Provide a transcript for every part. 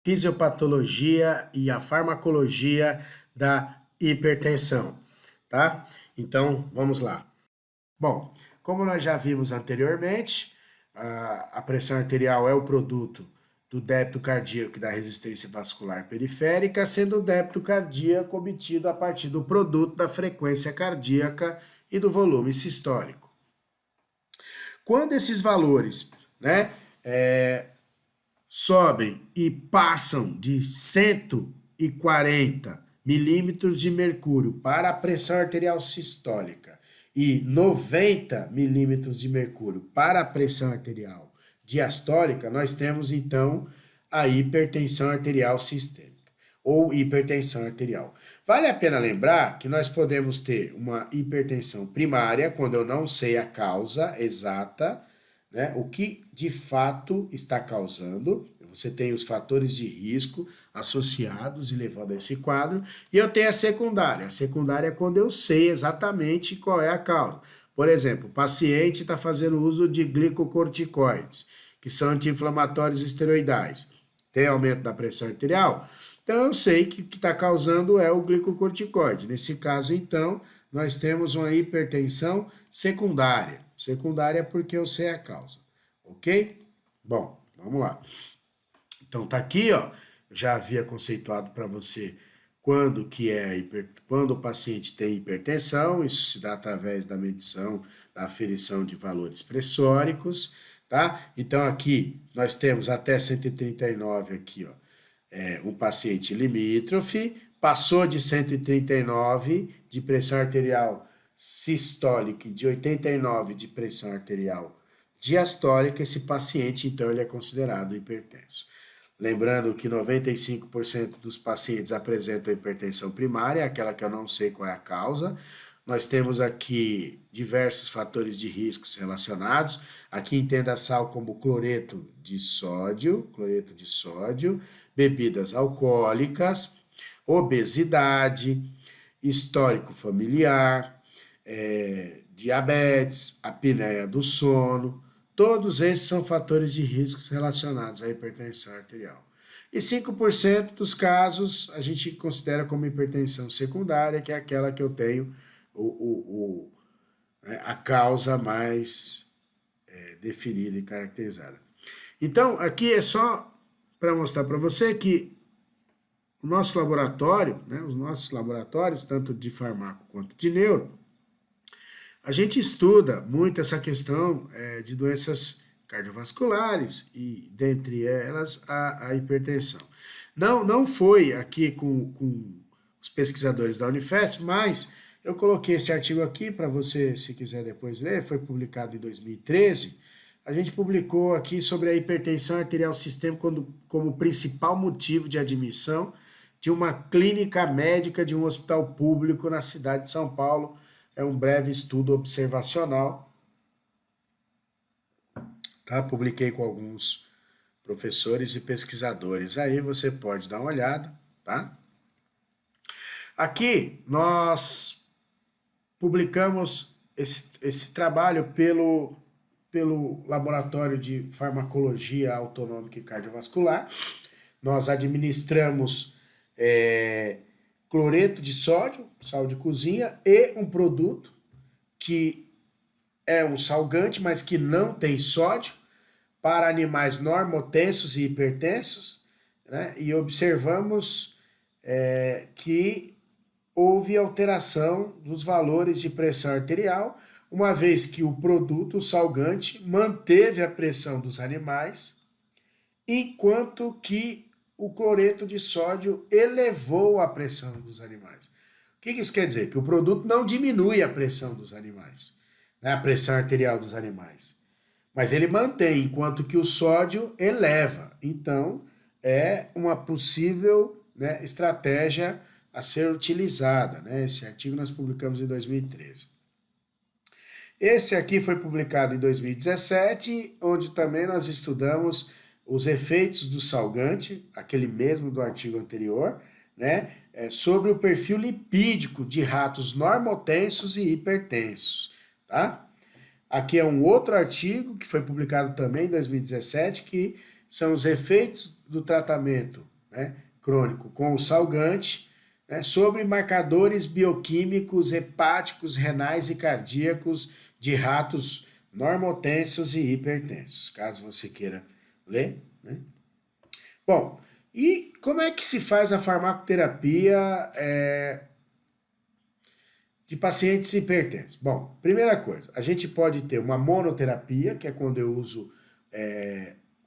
fisiopatologia e a farmacologia da hipertensão, tá? Então, vamos lá. Bom, como nós já vimos anteriormente, a pressão arterial é o produto do débito cardíaco e da resistência vascular periférica, sendo o débito cardíaco obtido a partir do produto da frequência cardíaca e do volume sistólico. Quando esses valores, né, sobem e passam de 140 milímetros de mercúrio para a pressão arterial sistólica e 90 milímetros de mercúrio para a pressão arterial diastólica, nós temos então a hipertensão arterial sistêmica ou hipertensão arterial. Vale a pena lembrar que nós podemos ter uma hipertensão primária, quando eu não sei a causa exata, né, o que de fato está causando. Você tem os fatores de risco associados e levando a esse quadro, e eu tenho a secundária. A secundária é quando eu sei exatamente qual é a causa. Por exemplo, o paciente está fazendo uso de glicocorticoides, que são anti-inflamatórios esteroidais. Tem aumento da pressão arterial? Então eu sei que o que está causando é o glicocorticoide. Nesse caso, então, nós temos uma hipertensão secundária. Secundária porque eu sei a causa, ok? Bom, vamos lá. Então tá aqui, ó, eu já havia conceituado para você quando quando o paciente tem hipertensão, isso se dá através da medição, da aferição de valores pressóricos, tá? Então aqui nós temos até 139 aqui, ó, um paciente limítrofe, passou de 139 de pressão arterial sistólica e de 89 de pressão arterial diastólica, esse paciente, então, ele é considerado hipertenso. Lembrando que 95% dos pacientes apresentam hipertensão primária, aquela que eu não sei qual é a causa. Nós temos aqui diversos fatores de riscos relacionados. Aqui entenda sal como cloreto de sódio, bebidas alcoólicas, obesidade, histórico familiar, diabetes, apneia do sono. Todos esses são fatores de riscos relacionados à hipertensão arterial. E 5% dos casos a gente considera como hipertensão secundária, que é aquela que eu tenho a causa mais definida e caracterizada. Então, aqui é só para mostrar para você que o nosso laboratório, né, os nossos laboratórios, tanto de farmaco quanto de neuro, a gente estuda muito essa questão de doenças cardiovasculares e, dentre elas, a hipertensão. Não foi aqui com os pesquisadores da Unifesp, mas eu coloquei esse artigo aqui para você, se quiser depois ler, foi publicado em 2013. A gente publicou aqui sobre a hipertensão arterial sistêmica como principal motivo de admissão de uma clínica médica de um hospital público na cidade de São Paulo. É um breve estudo observacional, tá? Publiquei com alguns professores e pesquisadores. Aí você pode dar uma olhada, tá? Aqui nós publicamos esse trabalho pelo Laboratório de Farmacologia Autonômica e Cardiovascular. Nós administramos cloreto de sódio, sal de cozinha, e um produto que é um salgante, mas que não tem sódio, para animais normotensos e hipertensos, né? E observamos que houve alteração dos valores de pressão arterial, uma vez que o produto, o salgante, manteve a pressão dos animais, enquanto que o cloreto de sódio elevou a pressão dos animais. O que isso quer dizer? Que o produto não diminui a pressão dos animais, né? A pressão arterial dos animais, mas ele mantém, enquanto que o sódio eleva. Então, é uma possível, né, estratégia a ser utilizada, né? Esse artigo nós publicamos em 2013. Esse aqui foi publicado em 2017, onde também nós estudamos os efeitos do salgante, aquele mesmo do artigo anterior, né, sobre o perfil lipídico de ratos normotensos e hipertensos, tá? Aqui é um outro artigo que foi publicado também em 2017, que são os efeitos do tratamento né, crônico com o salgante, né, sobre marcadores bioquímicos, hepáticos, renais e cardíacos de ratos normotensos e hipertensos, caso você queira ler, né? Bom, e como é que se faz a farmacoterapia de pacientes hipertensos? Bom, primeira coisa, a gente pode ter uma monoterapia, que é quando eu uso,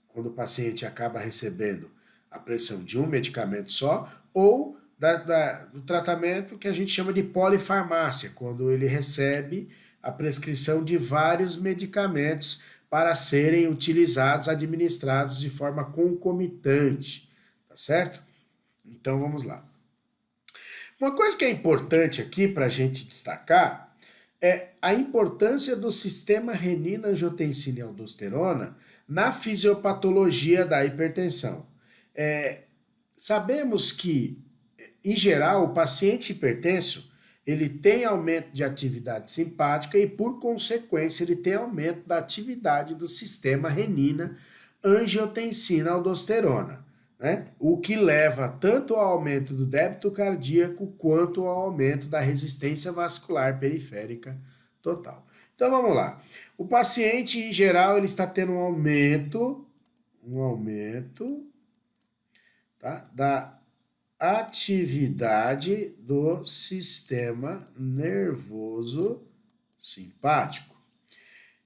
quando o paciente acaba recebendo a pressão de um medicamento só, ou do tratamento que a gente chama de polifarmácia, quando ele recebe a prescrição de vários medicamentos para serem utilizados, administrados de forma concomitante, tá certo? Então vamos lá. Uma coisa que é importante aqui para a gente destacar é a importância do sistema renina, angiotensina e aldosterona na fisiopatologia da hipertensão. Sabemos que, em geral, o paciente hipertenso ele tem aumento de atividade simpática e, por consequência, ele tem aumento da atividade do sistema renina, angiotensina, aldosterona, né? O que leva tanto ao aumento do débito cardíaco quanto ao aumento da resistência vascular periférica total. Então vamos lá. O paciente, em geral, ele está tendo um aumento, tá, da atividade do sistema nervoso simpático.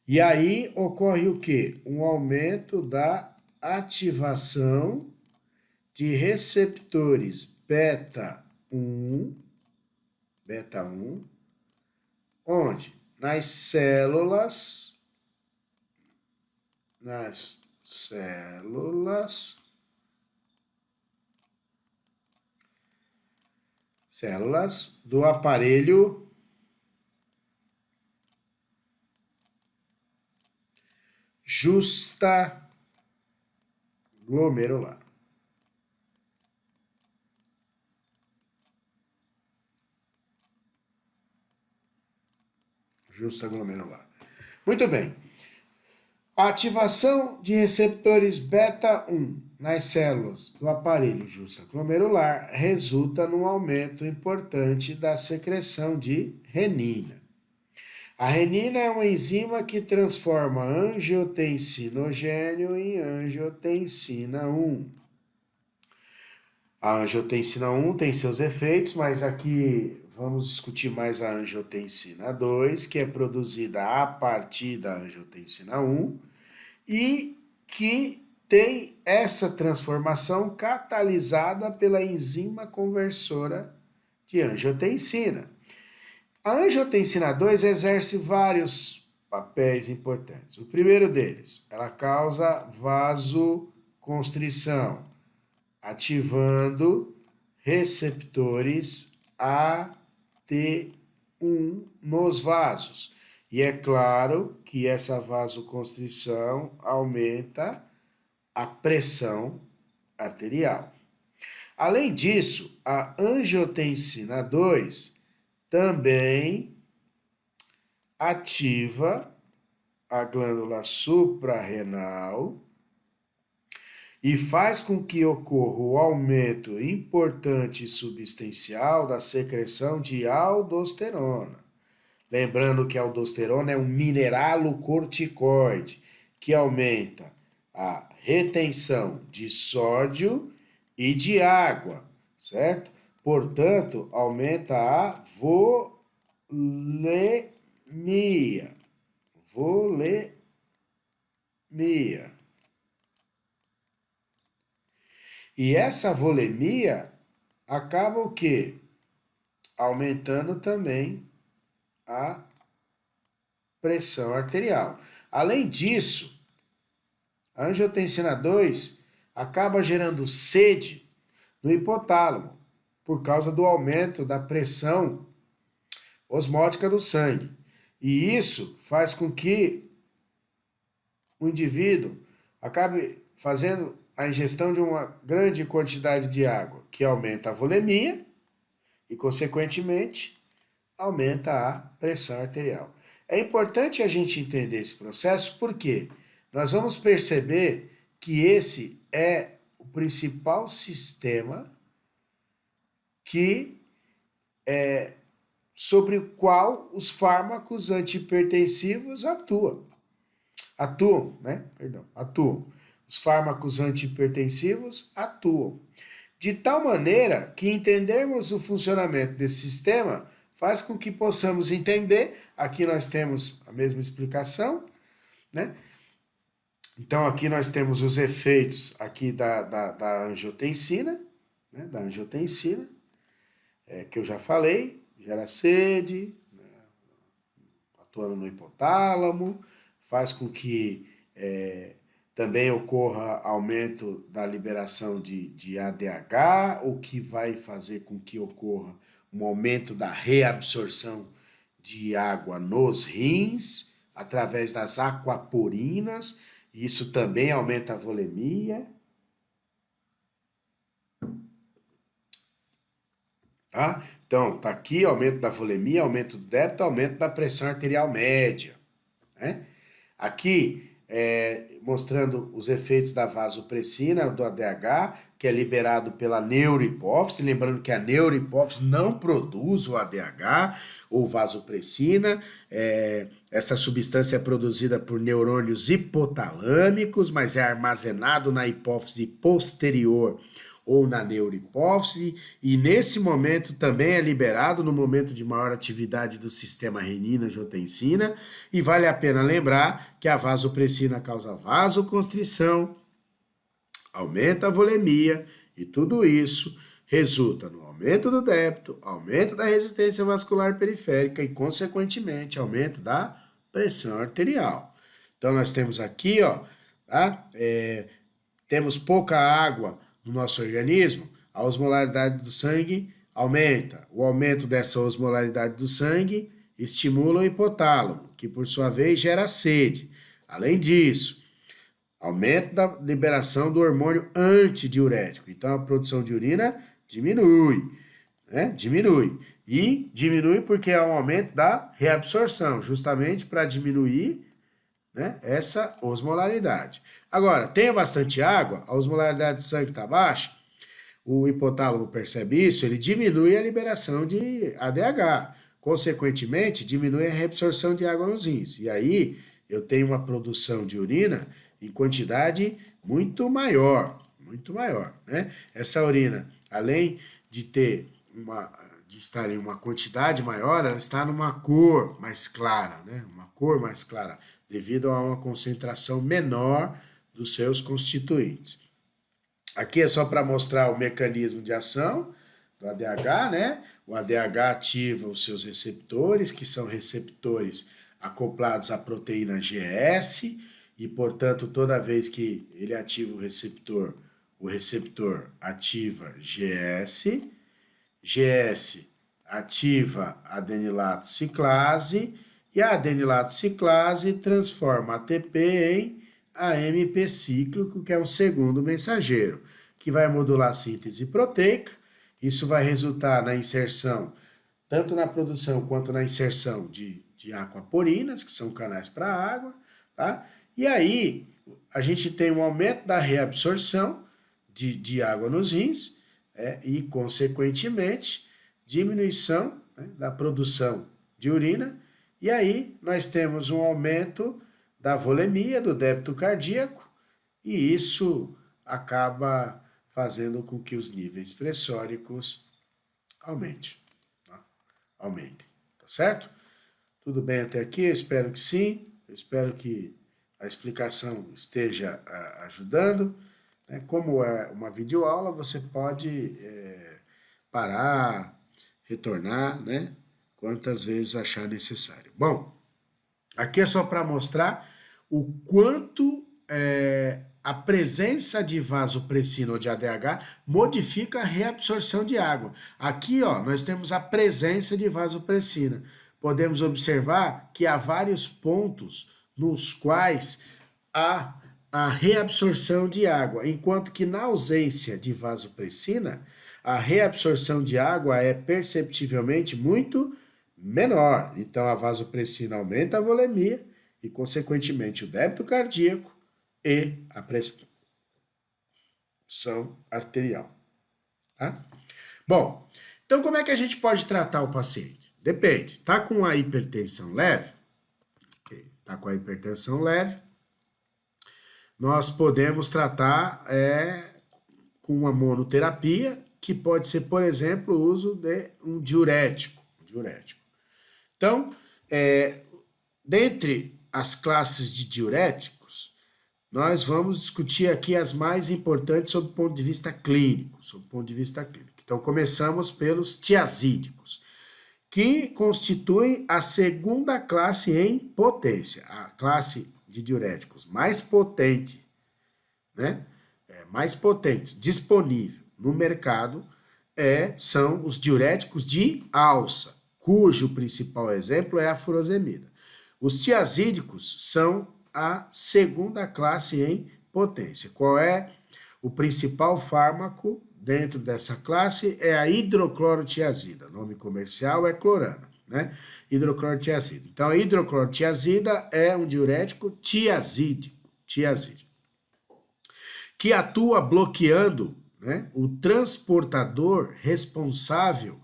E aí ocorre o quê? Um aumento da ativação de receptores beta 1, onde? Nas células do aparelho justaglomerular. Justaglomerular. Muito bem. A ativação de receptores beta 1 nas células do aparelho justaglomerular resulta num aumento importante da secreção de renina. A renina é uma enzima que transforma angiotensinogênio em angiotensina 1. A angiotensina 1 tem seus efeitos, mas aqui vamos discutir mais a angiotensina 2, que é produzida a partir da angiotensina 1 e que tem essa transformação catalisada pela enzima conversora de angiotensina. A angiotensina 2 exerce vários papéis importantes. O primeiro deles, ela causa vasoconstrição, ativando receptores AT1 nos vasos. E é claro que essa vasoconstrição aumenta a pressão arterial. Além disso, a angiotensina 2 também ativa a glândula suprarrenal e faz com que ocorra o aumento importante e substancial da secreção de aldosterona. Lembrando que a aldosterona é um mineralocorticoide que aumenta a retenção de sódio e de água, certo? Portanto, aumenta a volemia. E essa volemia acaba o quê? Aumentando também a pressão arterial. Além disso, a angiotensina 2 acaba gerando sede no hipotálamo por causa do aumento da pressão osmótica do sangue. E isso faz com que o indivíduo acabe fazendo a ingestão de uma grande quantidade de água, que aumenta a volemia e, consequentemente, aumenta a pressão arterial. É importante a gente entender esse processo porque nós vamos perceber que esse é o principal sistema sobre o qual os fármacos antihipertensivos atuam, né? Perdão, atuam. Os fármacos antihipertensivos atuam. De tal maneira que entendermos o funcionamento desse sistema faz com que possamos entender, aqui nós temos a mesma explicação, né? Então aqui nós temos os efeitos aqui da angiotensina, né? Da angiotensina, que eu já falei, gera sede, né? Atuando no hipotálamo, faz com que também ocorra aumento da liberação de ADH, o que vai fazer com que ocorra um aumento da reabsorção de água nos rins, através das aquaporinas, e isso também aumenta a volemia. Tá? Então, tá aqui aumento da volemia, aumento do débito, aumento da pressão arterial média. Né? Aqui, mostrando os efeitos da vasopressina, do ADH, que é liberado pela neurohipófise, lembrando que a neurohipófise não produz o ADH ou vasopressina, essa substância é produzida por neurônios hipotalâmicos, mas é armazenado na hipófise posterior ou na neurohipófise, e nesse momento também é liberado no momento de maior atividade do sistema renina-angiotensina, e vale a pena lembrar que a vasopressina causa vasoconstrição, aumenta a volemia, e tudo isso resulta no aumento do débito, aumento da resistência vascular periférica e, consequentemente, aumento da pressão arterial. Então, nós temos aqui, ó, tá? Temos pouca água no nosso organismo, a osmolaridade do sangue aumenta. O aumento dessa osmolaridade do sangue estimula o hipotálamo, que por sua vez gera sede. Além disso, aumento da liberação do hormônio antidiurético. Então a produção de urina diminui, né? Diminui. E diminui porque há um aumento da reabsorção, justamente para diminuir, né, essa osmolaridade. Agora, tenha bastante água, a osmolaridade do sangue está baixa, o hipotálamo percebe isso, ele diminui a liberação de ADH. Consequentemente, diminui a reabsorção de água nos rins. E aí, eu tenho uma produção de urina em quantidade muito maior, né? Essa urina, além de estar em uma quantidade maior, ela está numa cor mais clara, né? Uma cor mais clara, devido a uma concentração menor dos seus constituintes. Aqui é só para mostrar o mecanismo de ação do ADH, né? O ADH ativa os seus receptores, que são receptores acoplados à proteína GS, e, portanto, toda vez que ele ativa o receptor ativa GS, GS ativa a adenilato ciclase, e a adenilato ciclase transforma ATP em AMP cíclico, que é o segundo mensageiro, que vai modular a síntese proteica. Isso vai resultar na inserção, tanto na produção quanto na inserção de aquaporinas, que são canais para água, tá? E aí, a gente tem um aumento da reabsorção de água nos rins, e, consequentemente, diminuição, né, da produção de urina. E aí nós temos um aumento da volemia, do débito cardíaco, e isso acaba fazendo com que os níveis pressóricos aumentem, tá certo? Tudo bem até aqui? Eu espero que sim, eu espero que a explicação esteja ajudando. Como é uma videoaula, você pode parar, retornar, né? Quantas vezes achar necessário. Bom, aqui é só para mostrar o quanto a presença de vasopressina ou de ADH modifica a reabsorção de água. Aqui, ó, nós temos a presença de vasopressina. Podemos observar que há vários pontos nos quais há a reabsorção de água, enquanto que na ausência de vasopressina, a reabsorção de água é perceptivelmente muito menor. Então, a vasopressina aumenta a volemia e, consequentemente, o débito cardíaco e a pressão. arterial. Tá? Bom, então como é que a gente pode tratar o paciente? Depende. Tá com a hipertensão leve? Tá com a hipertensão leve, nós podemos tratar com uma monoterapia, que pode ser, por exemplo, o uso de um diurético. Então, dentre as classes de diuréticos, nós vamos discutir aqui as mais importantes sob o ponto de vista clínico. Então, começamos pelos tiazídicos, que constituem a segunda classe em potência, a classe de diuréticos mais potente, né? Mais potentes, disponível no mercado, são os diuréticos de alça, cujo principal exemplo é a furosemida. Os tiazídicos são a segunda classe em potência. Qual é o principal fármaco dentro dessa classe? É a hidroclorotiazida. O nome comercial é clorana, né? Hidroclorotiazida. Então, a hidroclorotiazida é um diurético tiazídico, que atua bloqueando, né, o transportador responsável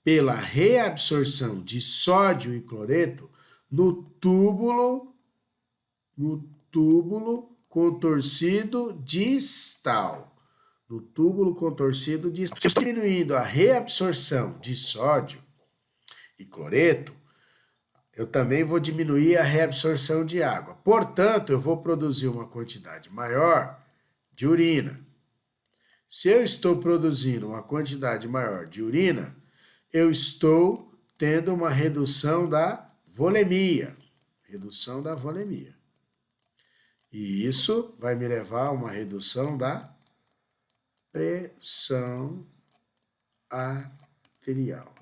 pela reabsorção de sódio e cloreto no túbulo contorcido distal. Diminuindo a reabsorção de sódio e cloreto, eu também vou diminuir a reabsorção de água. Portanto, eu vou produzir uma quantidade maior de urina. Se eu estou produzindo uma quantidade maior de urina, eu estou tendo uma redução da volemia. E isso vai me levar a uma redução da pressão arterial.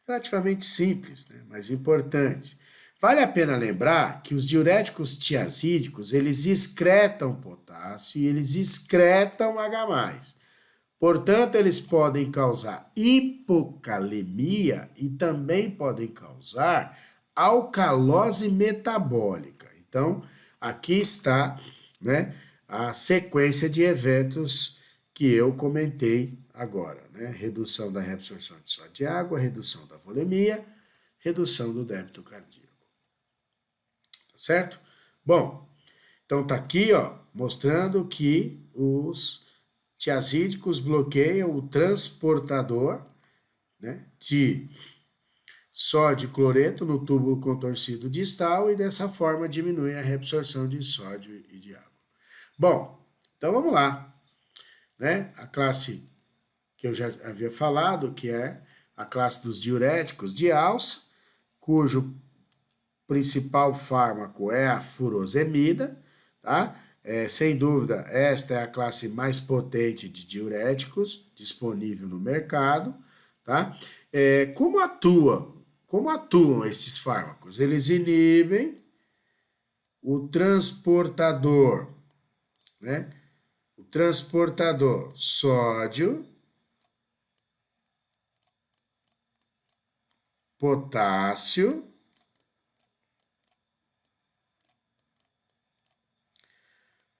Relativamente simples, né? Mas importante. Vale a pena lembrar que os diuréticos tiazídicos, eles excretam potássio e eles excretam H+. Portanto, eles podem causar hipocalemia e também podem causar alcalose metabólica. Então, aqui está, né, a sequência de eventos que eu comentei agora, né? Redução da reabsorção de sódio de água, redução da volemia, redução do débito cardíaco. Tá certo? Bom, então tá aqui, ó, mostrando que os tiazídicos bloqueiam o transportador, né, de sódio e cloreto no túbulo contorcido distal e dessa forma diminui a reabsorção de sódio e de água. Bom, então vamos lá, né? A classe que eu já havia falado, que é a classe dos diuréticos de alça, cujo principal fármaco é a furosemida, tá? Sem dúvida, esta é a classe mais potente de diuréticos disponível no mercado, tá? Como atuam esses fármacos? Eles inibem o transportador, né? O transportador sódio, potássio,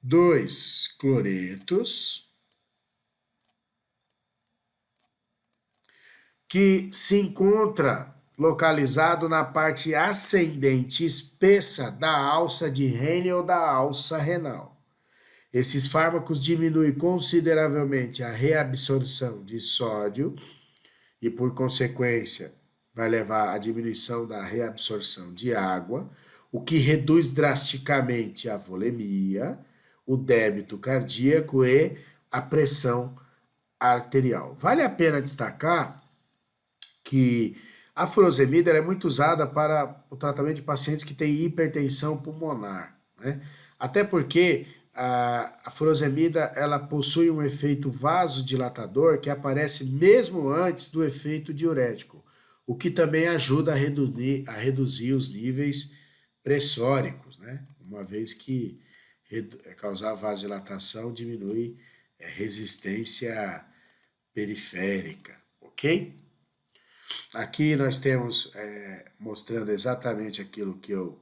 dois cloretos, que se encontra localizado na parte ascendente espessa da alça de Henle ou da alça renal. Esses fármacos diminuem consideravelmente a reabsorção de sódio e, por consequência, vai levar à diminuição da reabsorção de água, o que reduz drasticamente a volemia, o débito cardíaco e a pressão arterial. Vale a pena destacar que a furosemida é muito usada para o tratamento de pacientes que têm hipertensão pulmonar, né? Até porque a furosemida ela possui um efeito vasodilatador que aparece mesmo antes do efeito diurético, o que também ajuda a reduzir os níveis pressóricos, né? Uma vez que causar vasodilatação diminui resistência periférica, ok? Aqui nós temos mostrando exatamente aquilo que eu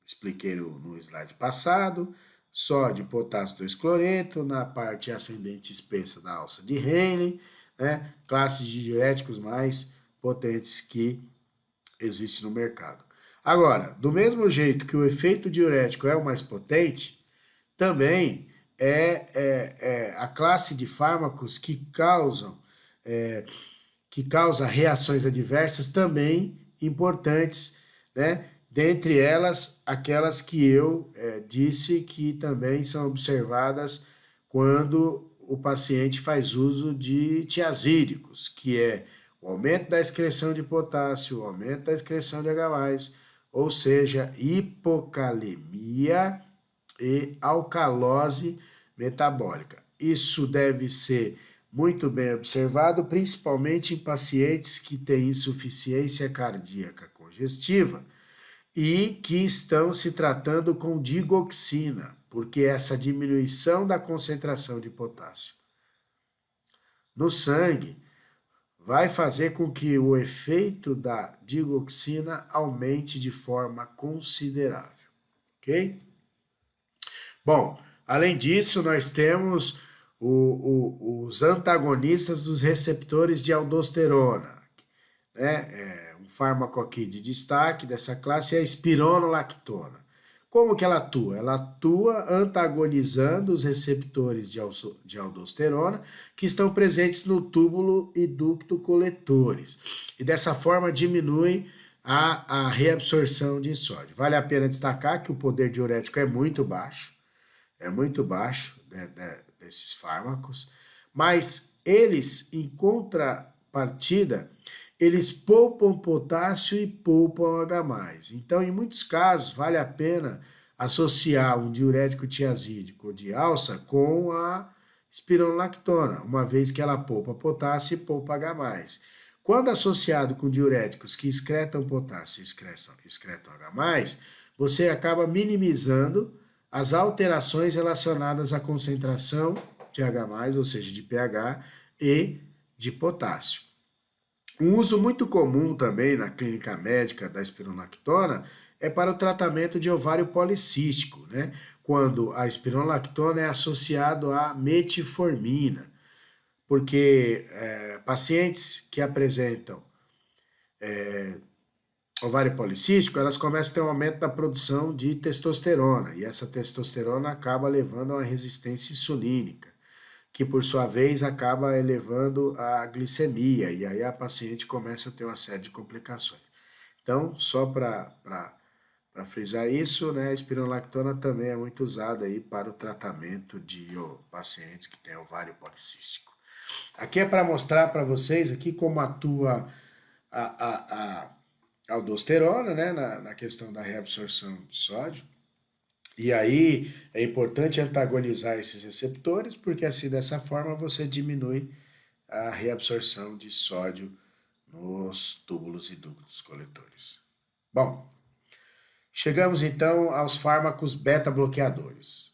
expliquei no slide passado, sódio e potássio 2-cloreto, na parte ascendente espessa da alça de Henle, né? Classes de diuréticos mais potentes que existem no mercado. Agora, do mesmo jeito que o efeito diurético é o mais potente, também é a classe de fármacos que causa reações adversas também importantes, né? Dentre elas, aquelas que eu disse que também são observadas quando o paciente faz uso de tiazídicos, que é o aumento da excreção de potássio, o aumento da excreção de H+, ou seja, hipocalemia e alcalose metabólica. Isso deve ser muito bem observado, principalmente em pacientes que têm insuficiência cardíaca congestiva e que estão se tratando com digoxina, porque essa diminuição da concentração de potássio no sangue vai fazer com que o efeito da digoxina aumente de forma considerável, ok? Bom, além disso, nós temos os antagonistas dos receptores de aldosterona, né? Um fármaco aqui de destaque dessa classe é a espironolactona. Como que ela atua? Ela atua antagonizando os receptores de aldosterona que estão presentes no túbulo e ducto coletores. E dessa forma diminui a reabsorção de sódio. Vale a pena destacar que o poder diurético é muito baixo, desses fármacos, mas eles, em contrapartida, eles poupam potássio e poupam H+. Então, em muitos casos, vale a pena associar um diurético tiazídico de alça com a espironolactona, uma vez que ela poupa potássio e poupa H+. Quando associado com diuréticos que excretam potássio e excretam H+, você acaba minimizando as alterações relacionadas à concentração de H+, ou seja, de pH e de potássio. Um uso muito comum também na clínica médica da espironolactona é para o tratamento de ovário policístico, né? Quando a espironolactona é associado à metformina, porque pacientes que apresentam ovário policístico, elas começam a ter um aumento da produção de testosterona, e essa testosterona acaba levando a uma resistência insulínica, que por sua vez acaba elevando a glicemia, e aí a paciente começa a ter uma série de complicações. Então, só para frisar isso, né, a espironolactona também é muito usada aí para o tratamento de pacientes que têm ovário policístico. Aqui é para mostrar para vocês aqui como atua a aldosterona, né, na questão da reabsorção de sódio. E aí é importante antagonizar esses receptores, porque assim dessa forma você diminui a reabsorção de sódio nos túbulos e ductos coletores. Bom, chegamos então aos fármacos beta-bloqueadores.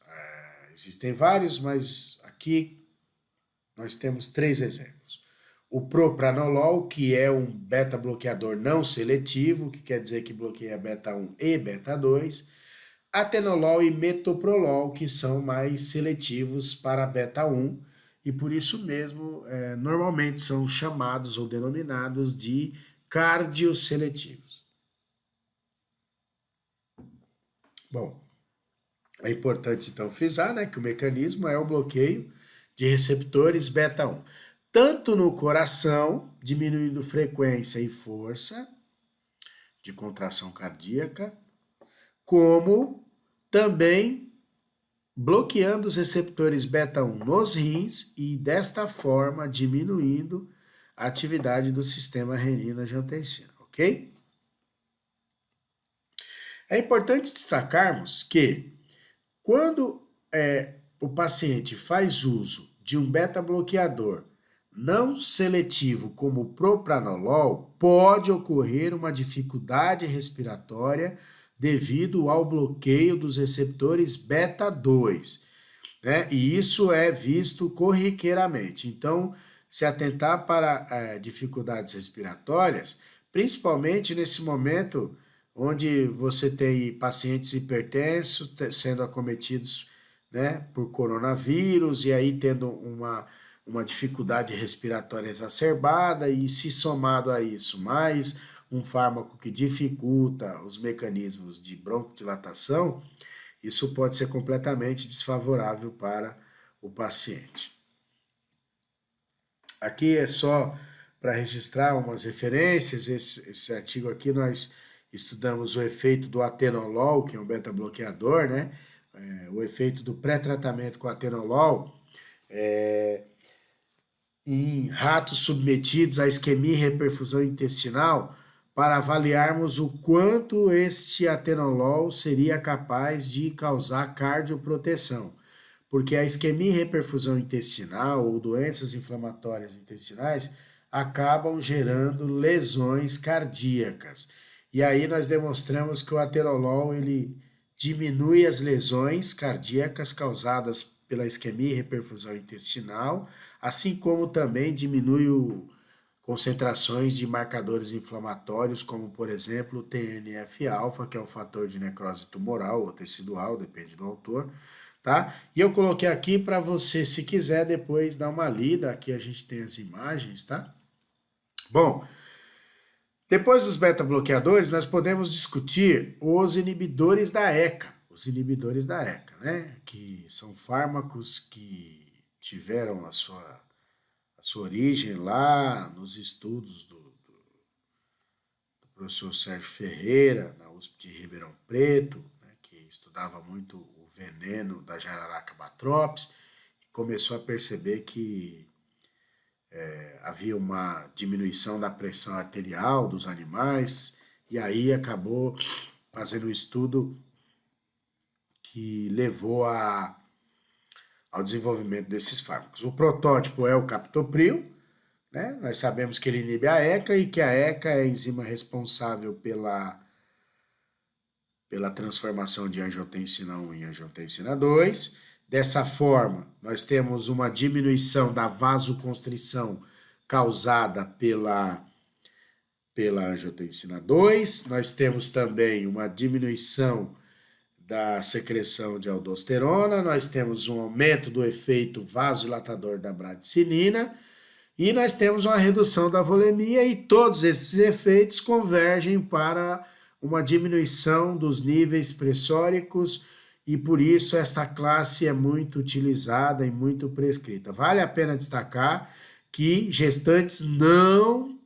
Existem vários, mas aqui nós temos 3 exemplos. O propranolol, que é um beta-bloqueador não seletivo, que quer dizer que bloqueia beta-1 e beta-2. Atenolol e metoprolol, que são mais seletivos para beta-1, e por isso mesmo normalmente são chamados ou denominados de cardioseletivos. Bom, é importante então frisar, né, que o mecanismo é o bloqueio de receptores beta-1. Tanto no coração, diminuindo frequência e força de contração cardíaca, como também bloqueando os receptores beta-1 nos rins e, desta forma, diminuindo a atividade do sistema renina-angiotensina, ok? É importante destacarmos que, quando o paciente faz uso de um beta-bloqueador não seletivo como o propranolol, pode ocorrer uma dificuldade respiratória devido ao bloqueio dos receptores beta-2, né? E isso é visto corriqueiramente. Então, se atentar para dificuldades respiratórias, principalmente nesse momento onde você tem pacientes hipertensos sendo acometidos né, por coronavírus, e aí tendo uma dificuldade respiratória exacerbada, e se somado a isso, mais um fármaco que dificulta os mecanismos de broncodilatação, isso pode ser completamente desfavorável para o paciente. Aqui é só para registrar umas referências. Esse artigo aqui nós estudamos o efeito do atenolol, que é um beta-bloqueador, né? O efeito do pré-tratamento com atenolol em ratos submetidos à isquemia e reperfusão intestinal, para avaliarmos o quanto este atenolol seria capaz de causar cardioproteção. Porque a isquemia e reperfusão intestinal ou doenças inflamatórias intestinais acabam gerando lesões cardíacas. E aí nós demonstramos que o atenolol ele diminui as lesões cardíacas causadas pela isquemia e reperfusão intestinal, assim como também diminui concentrações de marcadores inflamatórios, como por exemplo o TNF-alfa, que é o fator de necrose tumoral ou tecidual, depende do autor, tá? E eu coloquei aqui para você, se quiser, depois dar uma lida. Aqui a gente tem as imagens, tá? Bom, depois dos beta-bloqueadores, nós podemos discutir os inibidores da ECA. Os inibidores da ECA, né? Que são fármacos que tiveram a sua origem lá nos estudos do professor Sérgio Ferreira, na USP de Ribeirão Preto, né, que estudava muito o veneno da jararaca batrops, e começou a perceber que havia uma diminuição da pressão arterial dos animais, e aí acabou fazendo um estudo que levou ao desenvolvimento desses fármacos. O protótipo é o captopril, né? Nós sabemos que ele inibe a ECA e que a ECA é a enzima responsável pela transformação de angiotensina 1 em angiotensina 2. Dessa forma, nós temos uma diminuição da vasoconstrição causada pela angiotensina 2. Nós temos também uma diminuição da secreção de aldosterona, nós temos um aumento do efeito vasodilatador da bradicinina, e nós temos uma redução da volemia, e todos esses efeitos convergem para uma diminuição dos níveis pressóricos, e por isso esta classe é muito utilizada e muito prescrita. Vale a pena destacar que gestantes não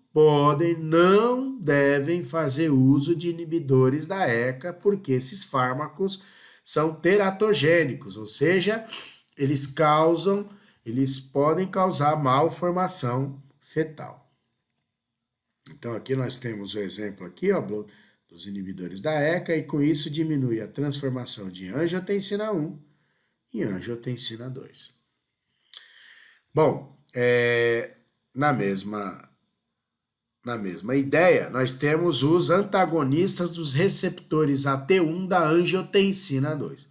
devem fazer uso de inibidores da ECA, porque esses fármacos são teratogênicos, ou seja, eles podem causar malformação fetal. Então aqui nós temos o exemplo aqui, ó, dos inibidores da ECA, e com isso diminui a transformação de angiotensina 1 em angiotensina 2. Bom, na mesma ideia, nós temos os antagonistas dos receptores AT1 da angiotensina 2,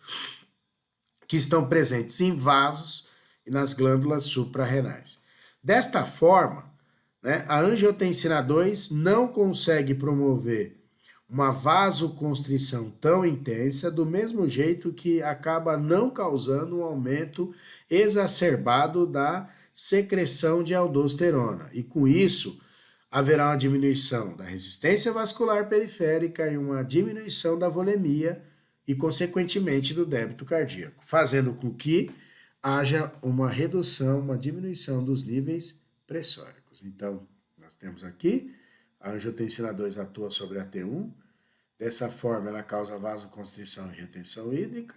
que estão presentes em vasos e nas glândulas suprarrenais. Desta forma, né, a angiotensina 2 não consegue promover uma vasoconstrição tão intensa, do mesmo jeito que acaba não causando um aumento exacerbado da secreção de aldosterona. E com isso, haverá uma diminuição da resistência vascular periférica e uma diminuição da volemia e, consequentemente, do débito cardíaco, fazendo com que haja uma redução, uma diminuição dos níveis pressóricos. Então, nós temos aqui, a angiotensina 2 atua sobre a T1, dessa forma ela causa vasoconstrição e retenção hídrica,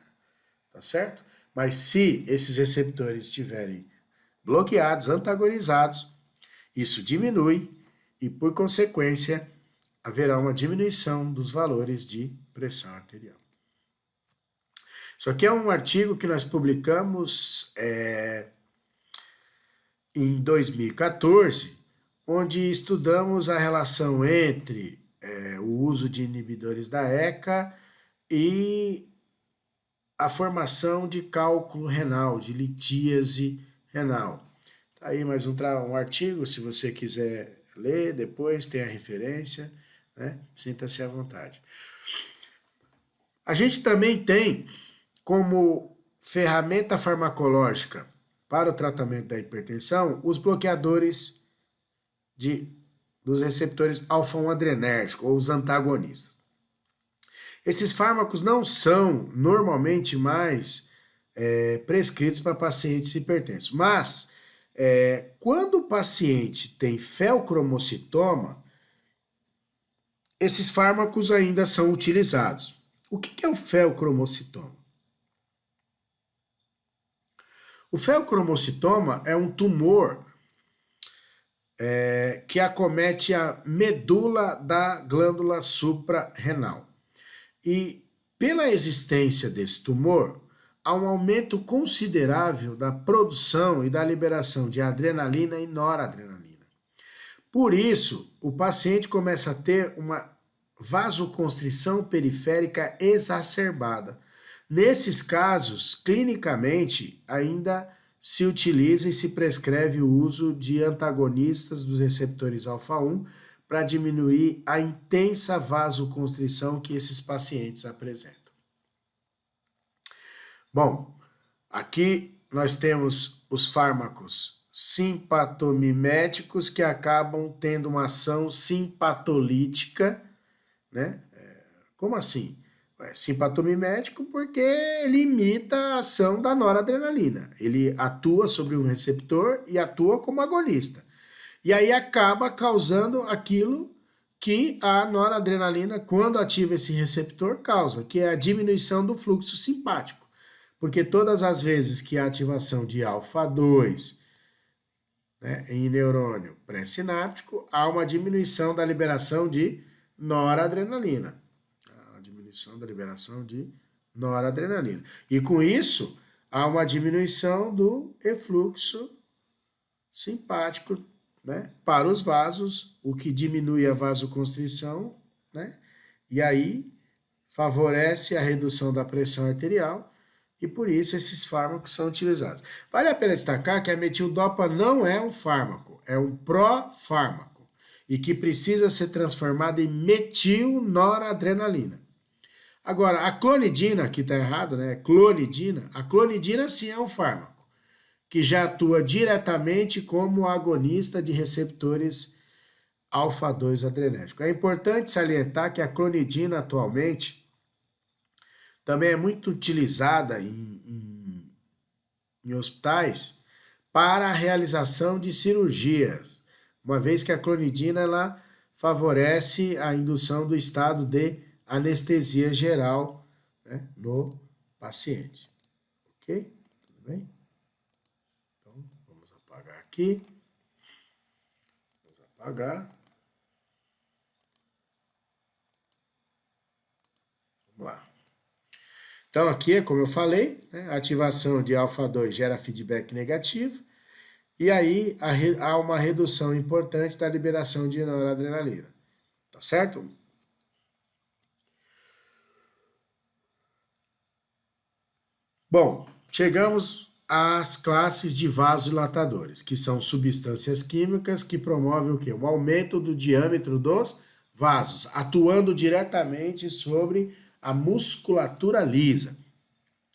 tá certo? Mas se esses receptores estiverem bloqueados, antagonizados, isso diminui e, por consequência, haverá uma diminuição dos valores de pressão arterial. Isso aqui é um artigo que nós publicamos em 2014, onde estudamos a relação entre o uso de inibidores da ECA e a formação de cálculo renal, de litíase renal. Tá aí mais um artigo, se você quiser ler depois, tem a referência, né? Sinta-se à vontade. A gente também tem como ferramenta farmacológica para o tratamento da hipertensão, os bloqueadores dos receptores alfa-1 adrenérgico, ou os antagonistas. Esses fármacos não são normalmente mais prescritos para pacientes hipertensos, mas quando o paciente tem feocromocitoma, esses fármacos ainda são utilizados. O que é o feocromocitoma? O feocromocitoma é um tumor que acomete a medula da glândula suprarrenal. E pela existência desse tumor, há um aumento considerável da produção e da liberação de adrenalina e noradrenalina. Por isso, o paciente começa a ter uma vasoconstrição periférica exacerbada. Nesses casos, clinicamente, ainda se utiliza e se prescreve o uso de antagonistas dos receptores alfa-1 para diminuir a intensa vasoconstrição que esses pacientes apresentam. Bom, aqui nós temos os fármacos simpatomiméticos que acabam tendo uma ação simpatolítica, né? Como assim? Simpatomimético porque ele imita a ação da noradrenalina. Ele atua sobre um receptor e atua como agonista. E aí acaba causando aquilo que a noradrenalina, quando ativa esse receptor, causa, que é a diminuição do fluxo simpático. Porque todas as vezes que a ativação de alfa-2 em neurônio pré-sináptico, há uma diminuição da liberação de noradrenalina. Da liberação de noradrenalina. E com isso, há uma diminuição do efluxo simpático, né, para os vasos, o que diminui a vasoconstrição, né, e aí favorece a redução da pressão arterial, e por isso esses fármacos são utilizados. Vale a pena destacar que a metildopa não é um fármaco, é um profármaco, e que precisa ser transformado em metilnoradrenalina. Agora, a clonidina, aqui está errado, né? Clonidina. A clonidina sim é um fármaco, que já atua diretamente como agonista de receptores alfa-2 adrenérgicos. É importante salientar que a clonidina atualmente também é muito utilizada em hospitais para a realização de cirurgias, uma vez que a clonidina ela favorece a indução do estado de anestesia geral, né, no paciente. Ok? Tudo bem? Então, vamos apagar aqui. Vamos apagar. Vamos lá. Então, aqui, como eu falei, né, a ativação de alfa-2 gera feedback negativo, e aí há uma redução importante da liberação de noradrenalina. Tá certo? Bom, chegamos às classes de vasodilatadores, que são substâncias químicas que promovem o quê? O aumento do diâmetro dos vasos, atuando diretamente sobre a musculatura lisa.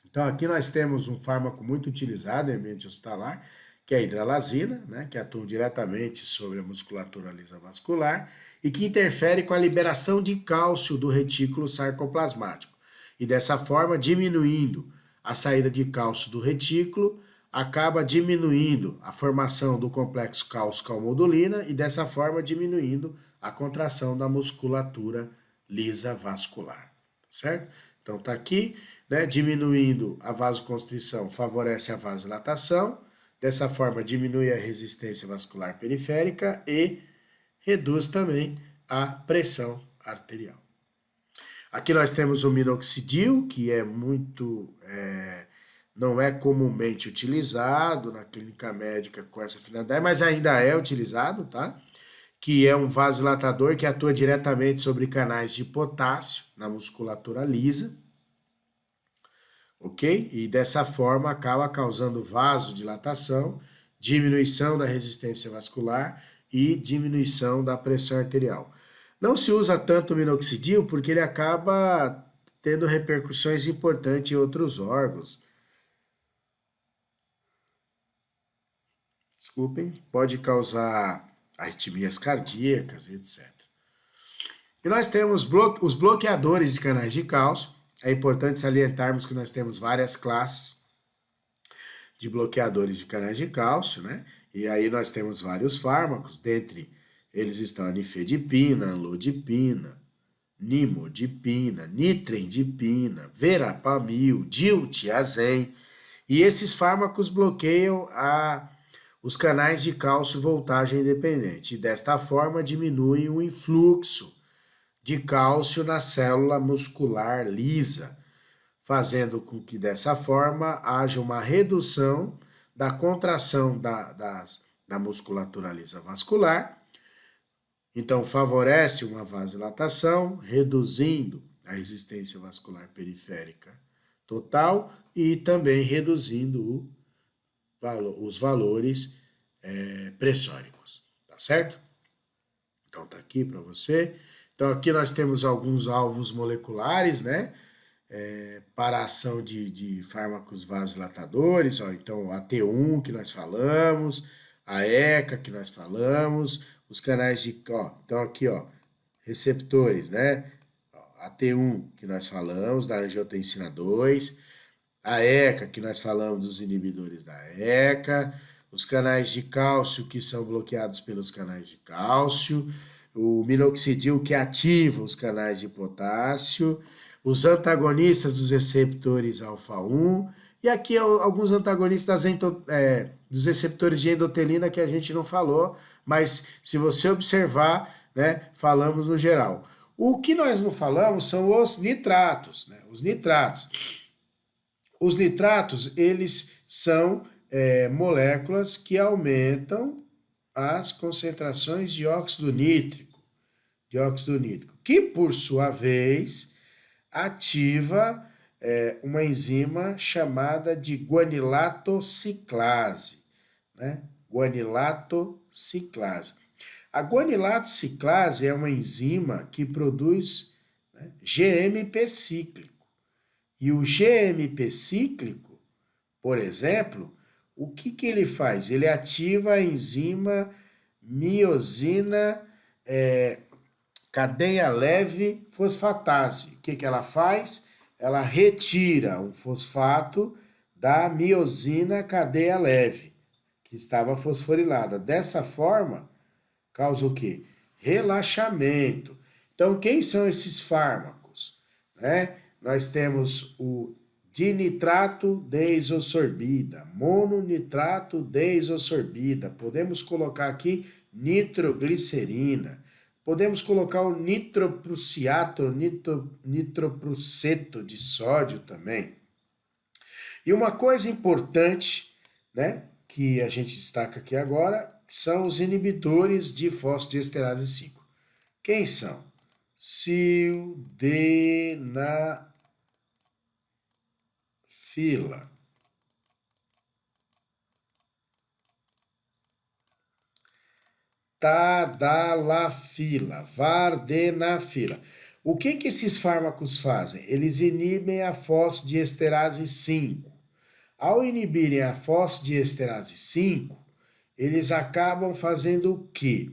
Então, aqui nós temos um fármaco muito utilizado em ambiente hospitalar, que é a hidralazina, né, que atua diretamente sobre a musculatura lisa vascular e que interfere com a liberação de cálcio do retículo sarcoplasmático. E dessa forma, diminuindo a saída de cálcio do retículo, acaba diminuindo a formação do complexo cálcio-calmodulina e dessa forma diminuindo a contração da musculatura lisa vascular, certo? Então tá aqui, né, diminuindo a vasoconstrição favorece a vasodilatação, dessa forma diminui a resistência vascular periférica e reduz também a pressão arterial. Aqui nós temos o minoxidil, que é muito, não é comumente utilizado na clínica médica com essa finalidade, mas ainda é utilizado, tá? Que é um vasodilatador que atua diretamente sobre canais de potássio na musculatura lisa, ok? E dessa forma acaba causando vasodilatação, diminuição da resistência vascular e diminuição da pressão arterial. Não se usa tanto o minoxidil porque ele acaba tendo repercussões importantes em outros órgãos, desculpem, pode causar arritmias cardíacas, etc. E nós temos os bloqueadores de canais de cálcio. É importante salientarmos que nós temos várias classes de bloqueadores de canais de cálcio, né? E aí nós temos vários fármacos, dentre eles estão a nifedipina, anlodipina, nimodipina, nitrendipina, verapamil, diltiazem. E esses fármacos bloqueiam os canais de cálcio voltagem independente. E desta forma diminuem o influxo de cálcio na célula muscular lisa, fazendo com que dessa forma haja uma redução da contração da musculatura lisa vascular. Então, favorece uma vasodilatação, reduzindo a resistência vascular periférica total e também reduzindo os valores pressóricos, tá certo? Então, tá aqui para você. Então, aqui nós temos alguns alvos moleculares, né? Para a ação de fármacos vasodilatadores, ó, então a T1 que nós falamos, a ECA que nós falamos, os canais de, ó, então aqui, ó, receptores, né? A T1 que nós falamos, da angiotensina 2, a ECA que nós falamos dos inibidores da ECA, os canais de cálcio que são bloqueados pelos canais de cálcio, o minoxidil que ativa os canais de potássio, os antagonistas dos receptores alfa-1, e aqui alguns antagonistas dos receptores de endotelina que a gente não falou, mas se você observar, né, falamos no geral. O que nós não falamos são os nitratos, né? Os nitratos. Os nitratos, eles são moléculas que aumentam as concentrações de dióxido nítrico, que por sua vez ativa uma enzima chamada de guanilatociclase, né? Guanilatociclase. A guanilatociclase é uma enzima que produz, né, GMP cíclico. E o GMP cíclico, por exemplo, o que ele faz? Ele ativa a enzima miosina cadeia leve fosfatase. O que ela faz? Ela retira um fosfato da miosina cadeia leve, que estava fosforilada. Dessa forma, causa o quê? Relaxamento. Então, quem são esses fármacos? Né? Nós temos o dinitrato de isosorbida, mononitrato de isosorbida. Podemos colocar aqui nitroglicerina. Podemos colocar o nitroprussiato, nitropruseto de sódio também. E uma coisa importante, né, que a gente destaca aqui agora, são os inibidores de fosfodiesterase 5. Quem são? Sildenafila. Tadalafila, vardenafila. O que esses fármacos fazem? Eles inibem a fosfodiesterase 5. Ao inibirem a fosfodiesterase 5, eles acabam fazendo o quê?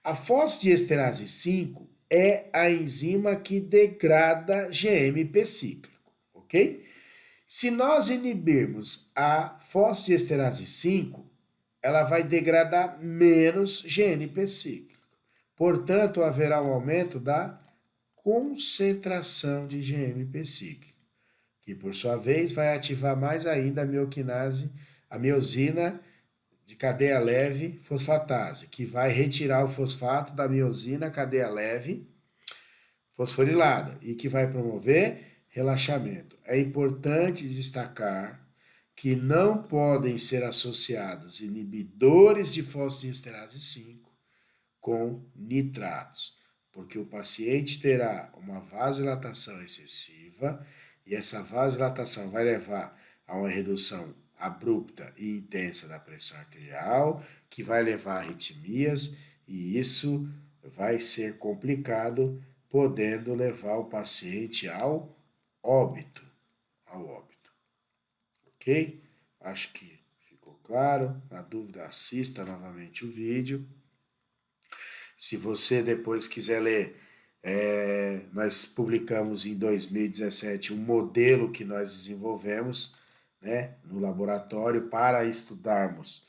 A fosfodiesterase 5 é a enzima que degrada GMP cíclico, ok? Se nós inibirmos a fosfodiesterase 5, ela vai degradar menos GNP cíclico. Portanto, haverá um aumento da concentração de GMP cíclico, que por sua vez vai ativar mais ainda a mioquinase, a miosina de cadeia leve fosfatase, que vai retirar o fosfato da miosina cadeia leve fosforilada e que vai promover relaxamento. É importante destacar que não podem ser associados inibidores de fosfodiesterase 5 com nitratos, porque o paciente terá uma vasodilatação excessiva e essa vasodilatação vai levar a uma redução abrupta e intensa da pressão arterial, que vai levar a arritmias, e isso vai ser complicado, podendo levar o paciente ao óbito. Ok? Acho que ficou claro. Na dúvida, assista novamente o vídeo. Se você depois quiser ler, nós publicamos em 2017 um modelo que nós desenvolvemos, né, no laboratório para estudarmos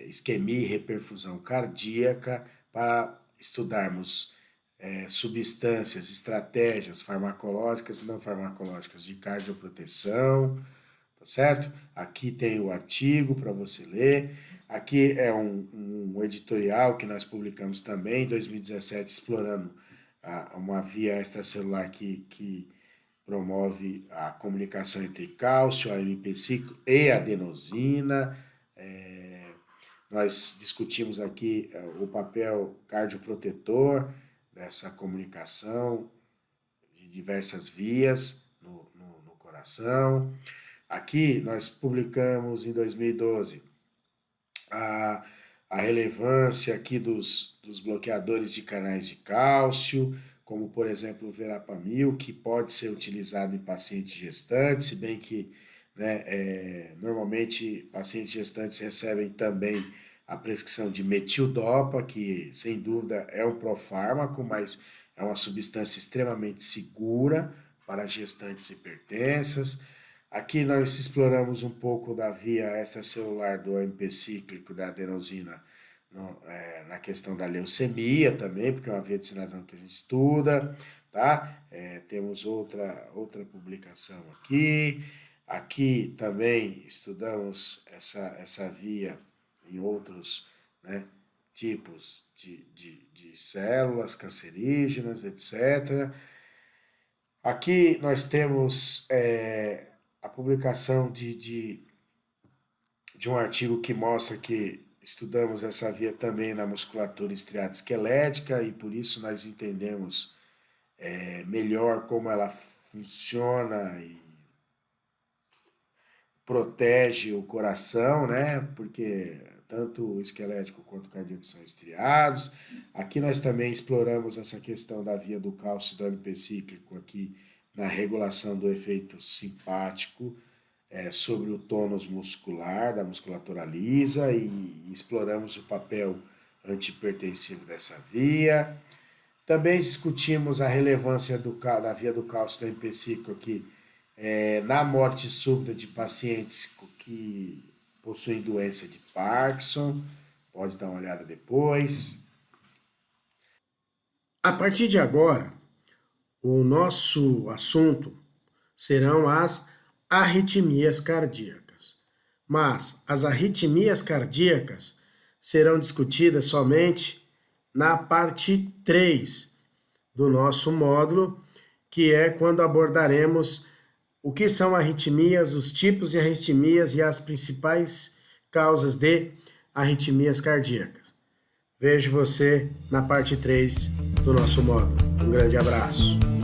isquemia e reperfusão cardíaca, para estudarmos substâncias, estratégias farmacológicas e não farmacológicas de cardioproteção, tá certo? Aqui tem o artigo para você ler. Aqui é um editorial que nós publicamos também em 2017, explorando uma via extracelular que promove a comunicação entre cálcio, AMP5 e adenosina. Nós discutimos aqui o papel cardioprotetor dessa comunicação de diversas vias no coração. Aqui nós publicamos em 2012 a relevância aqui dos bloqueadores de canais de cálcio, como por exemplo o verapamil, que pode ser utilizado em pacientes gestantes, se bem que, né, normalmente pacientes gestantes recebem também a prescrição de metildopa, que sem dúvida é um profármaco, mas é uma substância extremamente segura para gestantes hipertensas. Aqui nós exploramos um pouco da via extracelular do AMP cíclico da adenosina na questão da leucemia também, porque é uma via de sinalização que a gente estuda, tá? Temos outra publicação aqui. Aqui também estudamos essa via em outros, né, tipos de células cancerígenas, etc. Aqui nós temos a publicação de um artigo que mostra que estudamos essa via também na musculatura estriada esquelética e por isso nós entendemos melhor como ela funciona e protege o coração, né? Porque tanto o esquelético quanto o cardíaco são estriados. Aqui nós também exploramos essa questão da via do cálcio do AMP cíclico aqui na regulação do efeito simpático sobre o tônus muscular, da musculatura lisa, e exploramos o papel antihipertensivo dessa via. Também discutimos a relevância da via do cálcio do AMP cíclico aqui na morte súbita de pacientes que possuem doença de Parkinson. Pode dar uma olhada depois. A partir de agora, o nosso assunto serão as arritmias cardíacas. Mas as arritmias cardíacas serão discutidas somente na parte 3 do nosso módulo, que é quando abordaremos o que são arritmias, os tipos de arritmias e as principais causas de arritmias cardíacas. Vejo você na parte 3 do nosso módulo. Um grande abraço.